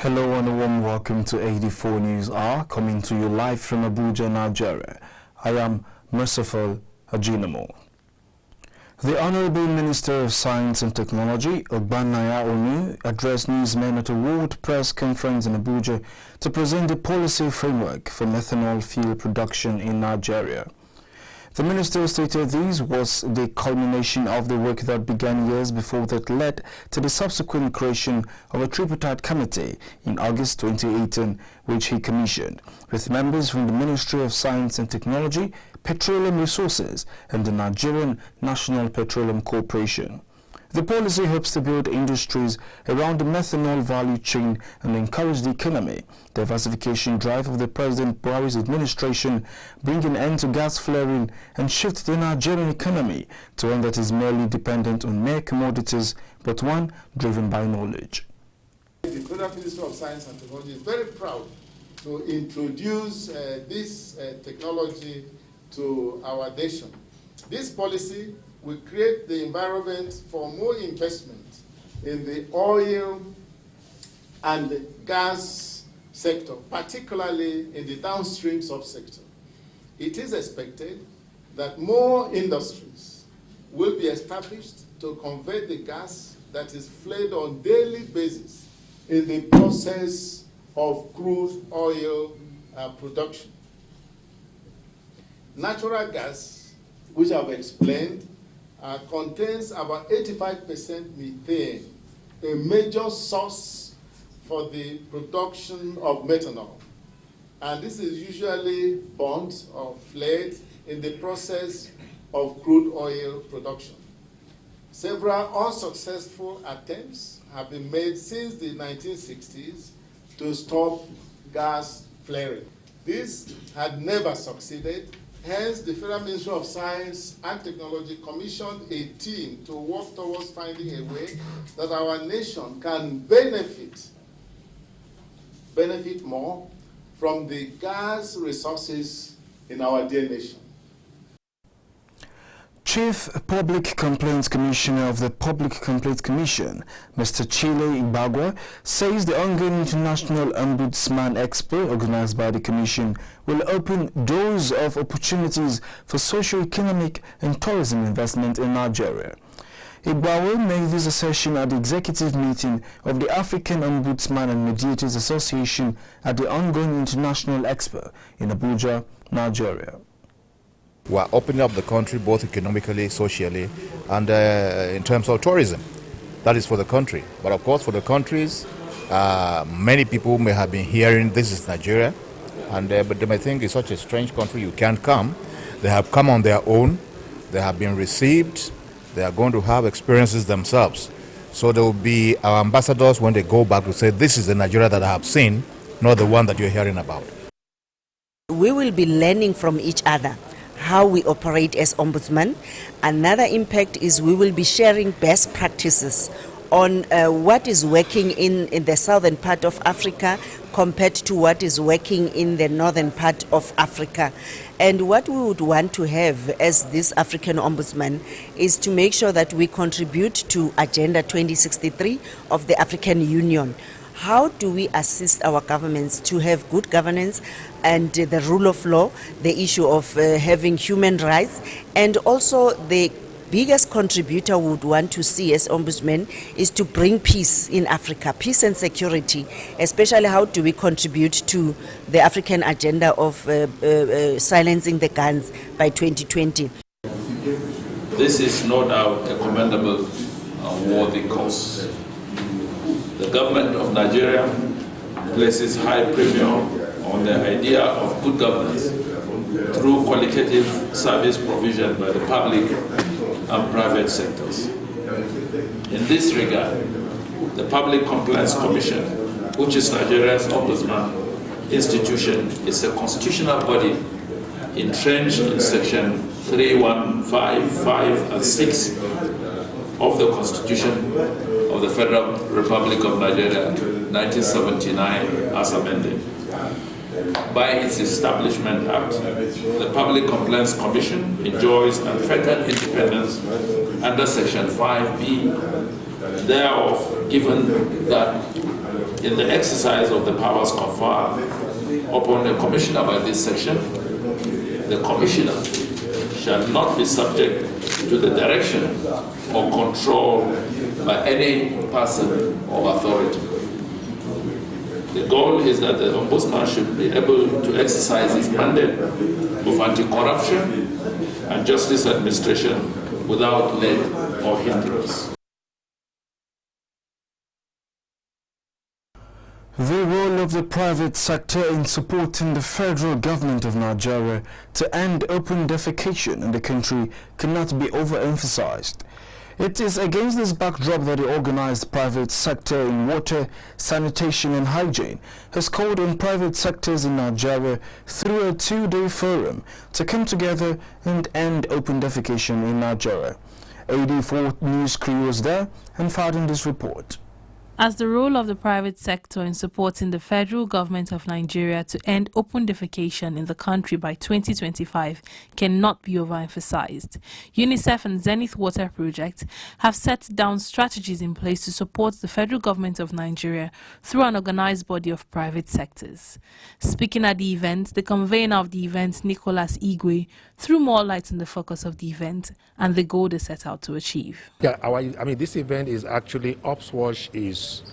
Hello and a warm welcome to AD4 News Hour, coming to you live from Abuja, Nigeria. I am Merciful Ajinamo. The Honorable Minister of Science and Technology, Ogbanaya Onu, addressed newsmen at a World Press Conference in Abuja to present the policy framework for methanol fuel production in Nigeria. The minister stated this was the culmination of the work that began years before that led to the subsequent creation of a tripartite committee in August 2018, which he commissioned, with members from the Ministry of Science and Technology, Petroleum Resources, and the Nigerian National Petroleum Corporation. The policy hopes to build industries around the methanol value chain and encourage the economy diversification drive of the President Buhari's administration, bring an end to gas flaring and shift the Nigerian economy to one that is merely dependent on mere commodities, but one driven by knowledge. The Federal Ministry of Science and Technology is very proud to introduce this technology to our nation. This policy will create the environment for more investment in the oil and gas sector, particularly in the downstream subsector. It is expected that more industries will be established to convert the gas that is flared on a daily basis in the process of crude oil production. Natural gas, which I've explained, contains about 85% methane, a major source for the production of methanol. And this is usually burnt or flared in the process of crude oil production. Several unsuccessful attempts have been made since the 1960s to stop gas flaring. This had never succeeded. Hence, the Federal Ministry of Science and Technology commissioned a team to work towards finding a way that our nation can benefit more from the gas resources in our dear nation. Chief Public Complaints Commissioner of the Public Complaints Commission, Mr. Chile Ibagwa, says the ongoing International Ombudsman Expo organized by the Commission will open doors of opportunities for socio-economic and tourism investment in Nigeria. Ibagwa made this assertion at the executive meeting of the African Ombudsman and Mediators Association at the ongoing International Expo in Abuja, Nigeria. We are opening up the country both economically, socially, and in terms of tourism. That is for the country. But of course, for the countries, many people may have been hearing this is Nigeria, and but they may think it's such a strange country, you can't come. They have come on their own. They have been received. They are going to have experiences themselves. So there will be our ambassadors when they go back to say, this is the Nigeria that I have seen, not the one that you're hearing about. We will be learning from each other how we operate as ombudsman. Another impact is we will be sharing best practices on what is working in the southern part of Africa compared to what is working in the northern part of Africa. And what we would want to have as this African Ombudsman is to make sure that we contribute to Agenda 2063 of the African Union. How do we assist our governments to have good governance and the rule of law, the issue of having human rights, and also the biggest contributor we would want to see as ombudsman is to bring peace in Africa, peace and security, especially how do we contribute to the African agenda of silencing the guns by 2020. This is no doubt a commendable and worthy cause. The government of Nigeria places high premium on the idea of good governance through qualitative service provision by the public and private sectors. In this regard, the Public Complaints Commission, which is Nigeria's ombudsman institution, is a constitutional body entrenched in Section 315, 5, and 6 of the Constitution of the Federal Republic of Nigeria, 1979, as amended. By its Establishment Act, the Public Complaints Commission enjoys unfettered independence under Section 5B thereof, given that in the exercise of the powers conferred upon a commissioner by this section, the commissioner shall not be subject to the direction or control by any person or authority. The goal is that the Ombudsman should be able to exercise his mandate of anti-corruption and justice administration without let or hindrance. The role of the private sector in supporting the federal government of Nigeria to end open defecation in the country cannot be overemphasized. It is against this backdrop that the organized private sector in water, sanitation and hygiene has called on private sectors in Nigeria through a 2-day forum to come together and end open defecation in Nigeria. AD4 News crew was there and filed in this report. As the role of the private sector in supporting the federal government of Nigeria to end open defecation in the country by 2025 cannot be overemphasized, UNICEF and Zenith Water Project have set down strategies in place to support the federal government of Nigeria through an organized body of private sectors. Speaking at the event, the convener of the event, Nicholas Igwe, threw more light on the focus of the event and the goal they set out to achieve. Yeah, this event is actually Upswash is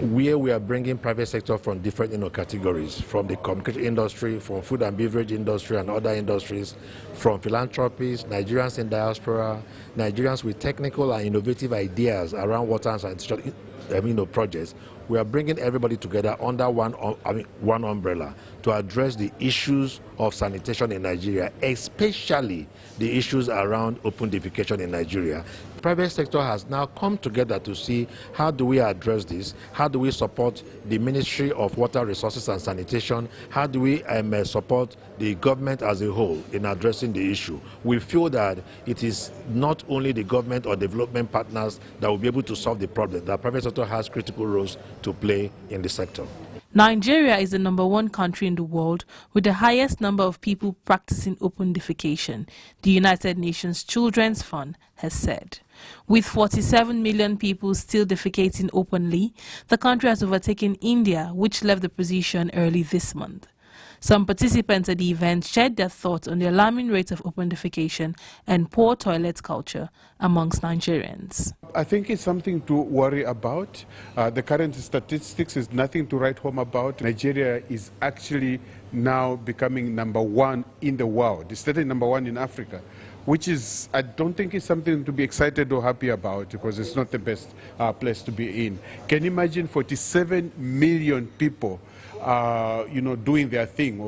where we are bringing private sector from different categories, from the communication industry, from food and beverage industry and other industries, from philanthropies, Nigerians in diaspora, Nigerians with technical and innovative ideas around water and sanitation projects. We are bringing everybody together under one umbrella to address the issues of sanitation in Nigeria, especially the issues around open defecation in Nigeria. The private sector has now come together to see how do we address this, how do we support the Ministry of Water Resources and Sanitation, how do we support the government as a whole in addressing the issue. We feel that it is not only the government or development partners that will be able to solve the problem. The private sector has critical roles to play in the sector. Nigeria is the #1 country in the world with the highest number of people practicing open defecation, the United Nations Children's Fund has said. With 47 million people still defecating openly, the country has overtaken India, which left the position early this month. Some participants at the event shared their thoughts on the alarming rate of open defecation and poor toilet culture amongst Nigerians. I think it's something to worry about. The current statistics is nothing to write home about. Nigeria is actually now becoming #1 in the world. It's still #1 in Africa, which is, I don't think it's something to be excited or happy about because it's not the best place to be in. Can you imagine 47 million people doing their thing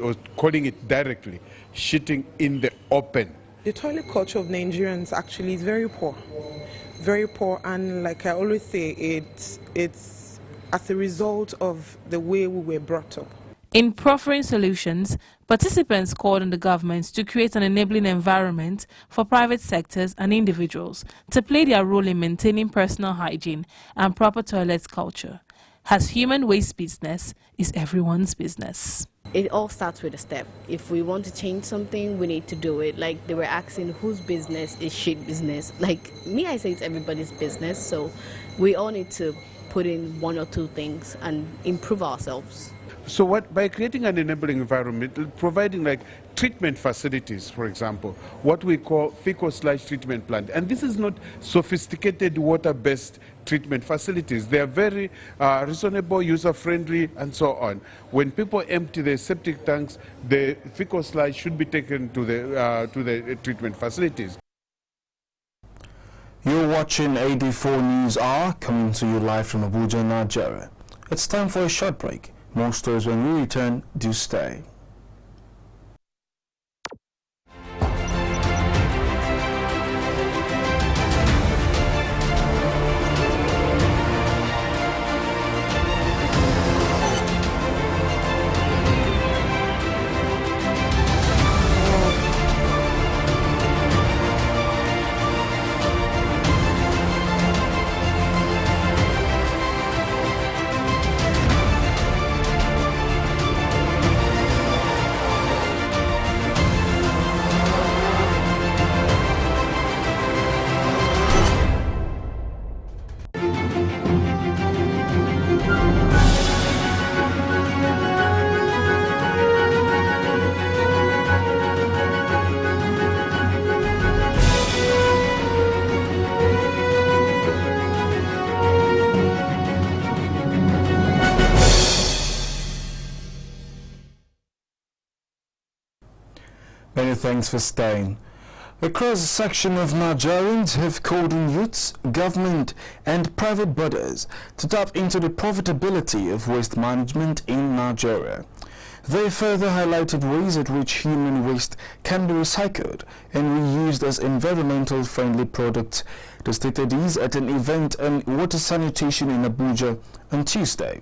or calling it directly, shitting in the open? The toilet culture of Nigerians actually is very poor, and like I always say, it's as a result of the way we were brought up. In proffering solutions, participants called on the government to create an enabling environment for private sectors and individuals to play their role in maintaining personal hygiene and proper toilet culture, as human waste business is everyone's business. It all starts with a step. If we want to change something, we need to do it. Like they were asking, whose business is shit business? Like me, I say it's everybody's business. So we all need to put in 1 or 2 things and improve ourselves. So by creating an enabling environment, providing like treatment facilities, for example, what we call fecal-sludge treatment plant. And this is not sophisticated water-based treatment facilities. They are very reasonable, user-friendly, and so on. When people empty their septic tanks, the fecal-sludge should be taken to the treatment facilities. You're watching AD4 News Hour, coming to you live from Abuja, Nigeria. It's time for a short break. More stories when we return. Do stay. thanks for staying. A cross-section of Nigerians have called on youths, government and private bodies to tap into the profitability of waste management in Nigeria. They further highlighted ways at which human waste can be recycled and reused as environmental-friendly products. They stated these at an event on water sanitation in Abuja on Tuesday.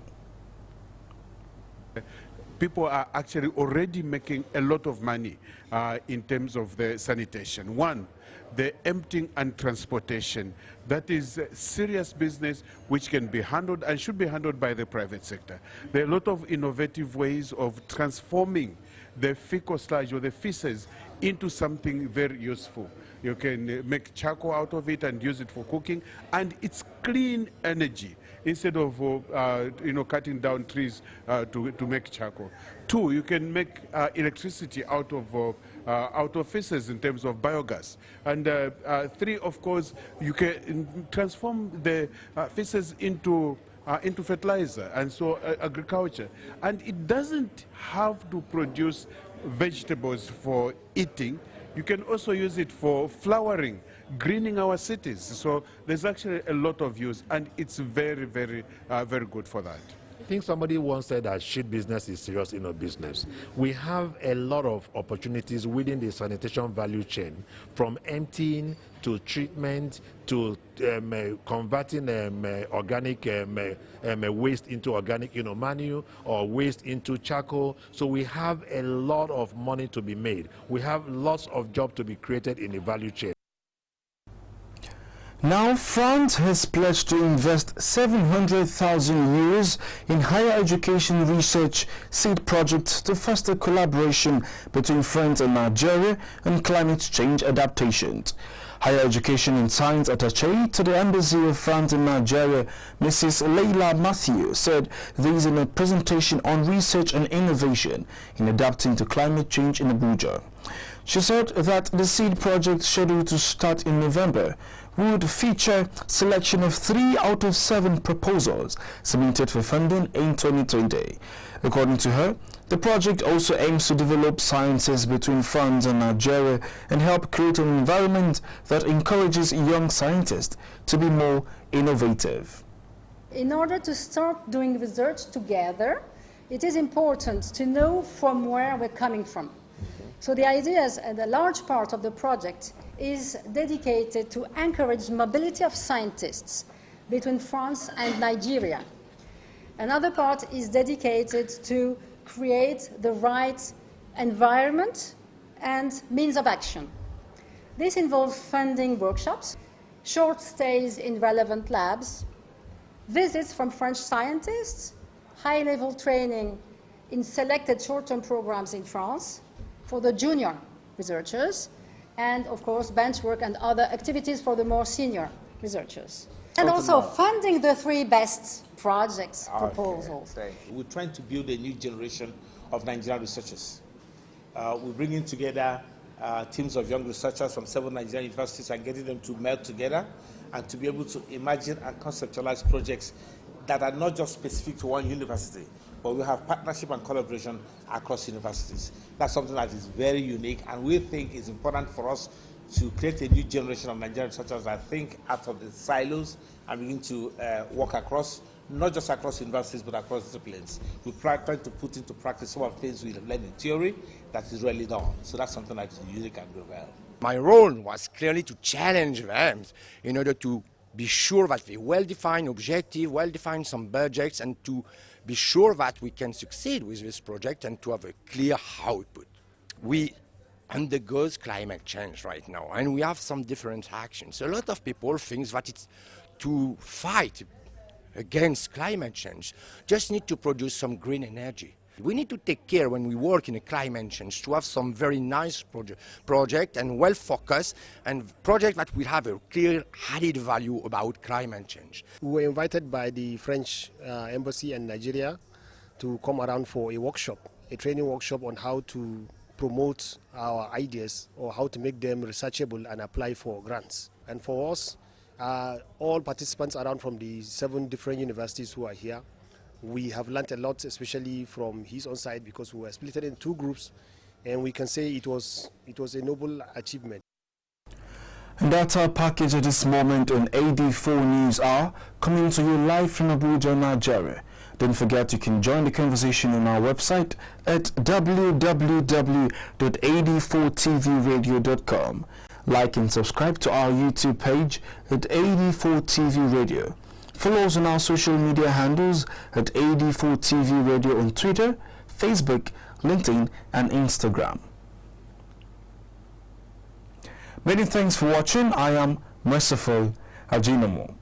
People are actually already making a lot of money in terms of the sanitation. One, the emptying and transportation. That is serious business which can be handled and should be handled by the private sector. There are a lot of innovative ways of transforming the fecal sludge or the feces into something very useful. You can make charcoal out of it and use it for cooking, and it's clean energy instead of cutting down trees to make charcoal. Two, you can make electricity out of feces in terms of biogas. And three, of course, you can transform the feces into fertilizer, and so agriculture. And it doesn't have to produce vegetables for eating. You can also use it for flowering, greening our cities. So there's actually a lot of use, and it's very, very, very good for that. I think somebody once said that shit business is serious business. We have a lot of opportunities within the sanitation value chain, from emptying to treatment to converting organic waste into organic manure, or waste into charcoal. So we have a lot of money to be made. We have lots of jobs to be created in the value chain. Now, France has pledged to invest 700,000 euros in higher education research seed projects to foster collaboration between France and Nigeria on climate change adaptations. Higher Education and Science Attaché to the Embassy of France in Nigeria, Mrs. Leila Matthew, said these in a presentation on research and innovation in adapting to climate change in Abuja. She said that the seed project, scheduled to start in November, would feature selection of 3 out of 7 proposals submitted for funding in 2020. According to her, the project also aims to develop sciences between France and Nigeria and help create an environment that encourages young scientists to be more innovative. In order to start doing research together, it is important to know from where we're coming from. So the ideas and a large part of the project is dedicated to encourage mobility of scientists between France and Nigeria. Another part is dedicated to create the right environment and means of action. This involves funding workshops, short stays in relevant labs, visits from French scientists, high-level training in selected short-term programs in France for the junior researchers, and of course bench work and other activities for the more senior researchers. And also funding the 3 best projects proposals. We're trying to build a new generation of Nigerian researchers. We're bringing together teams of young researchers from 7 Nigerian universities and getting them to meld together and to be able to imagine and conceptualize projects that are not just specific to one university, but we have partnership and collaboration across universities. That's something that is very unique, and we think is important for us to create a new generation of Nigerian researchers that think out of the silos and begin to work across, not just across universities, but across disciplines. We're trying to put into practice some of the things we learn in theory that is really done. So that's something that is unique and do well. My role was clearly to challenge them in order to be sure that they well-define objectives, well-define some budgets, and to be sure that we can succeed with this project and to have a clear output. We undergo climate change right now, and we have some different actions. A lot of people think that it's to fight against climate change, just need to produce some green energy. We need to take care when we work in a climate change to have some very nice project and well-focused and project that will have a clear added value about climate change. We were invited by the French embassy in Nigeria to come around for a workshop, a training workshop on how to promote our ideas or how to make them researchable and apply for grants. And for us, all participants around from the 7 different universities who are here, we have learned a lot, especially from his own side, because we were split in 2 groups. and we can say it was a noble achievement. And that's our package at this moment on AD4 News Hour, coming to you live from Abuja, Nigeria. Don't forget you can join the conversation on our website at www.ad4tvradio.com. Like and subscribe to our YouTube page at AD4 TV Radio. Follow us on our social media handles at AD4 TV Radio on Twitter, Facebook, LinkedIn and Instagram. Many thanks for watching. I am Merciful Ajinomo.